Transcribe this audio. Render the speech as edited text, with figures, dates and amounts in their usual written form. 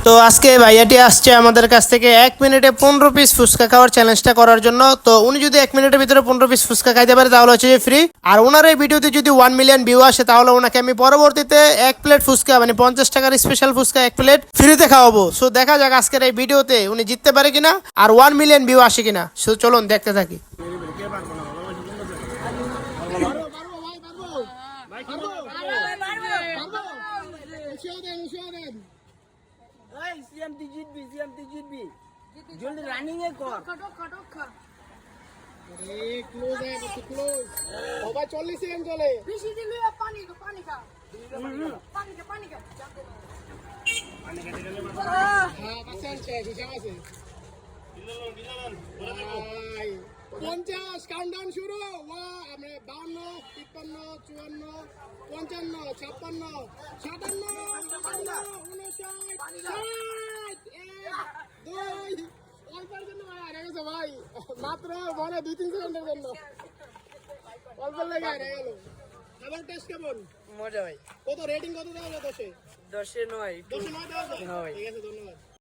তো আজকে ভাইয়াটি আসছে আমাদের কাছ থেকে 1 মিনিটে 15 পিস ফুচকা খাওয়ার চ্যালেঞ্জটা করার জন্য। তো উনি যদি 1 মিনিটের ভিতরে 15 পিস ফুচকা খাইতে পারে তাহলে হচ্ছে যে ফ্রি। আর ওনার এই ভিডিওতে যদি 1 মিলিয়ন ভিউ আসে তাহলে ওনাকে আমি পরবর্তীতে 1 প্লেট ফুচকা মানে 50 টাকার স্পেশাল ফুচকা 1 প্লেট ফ্রিতে খাওয়াবো। সো দেখা যাক আজকের এই ভিডিওতে উনি জিততে পারে কিনা আর 1 মিলিয়ন ভিউ আসে কিনা। সো চলুন দেখতে থাকি। জলদি রানিং এ কর ক্লোজ है একটু ক্লোজ বাবা 40 সেকেন্ড চলে বেশি দিলে পানি খা পানি খা পানি খা হ্যাঁ পাশে হিসাব আছে 50 কাউন্টডাউন শুরু ওয়া আমরা 52 53 54 55 56 57 অল্পের জন্য হারে গেছে ভাই মাত্র মানে 2-3 সেকেন্ডের জন্য অল্প লেগে হারে গেল। খাবার টেস্ট কেমন? মজা ভাই কত রেটিং কত দেওয়া হবে 10-এ? 10-এ 9 10-এ 9 দেওয়া হবে? হ্যাঁ ভাই। ঠিক আছে ধন্যবাদ।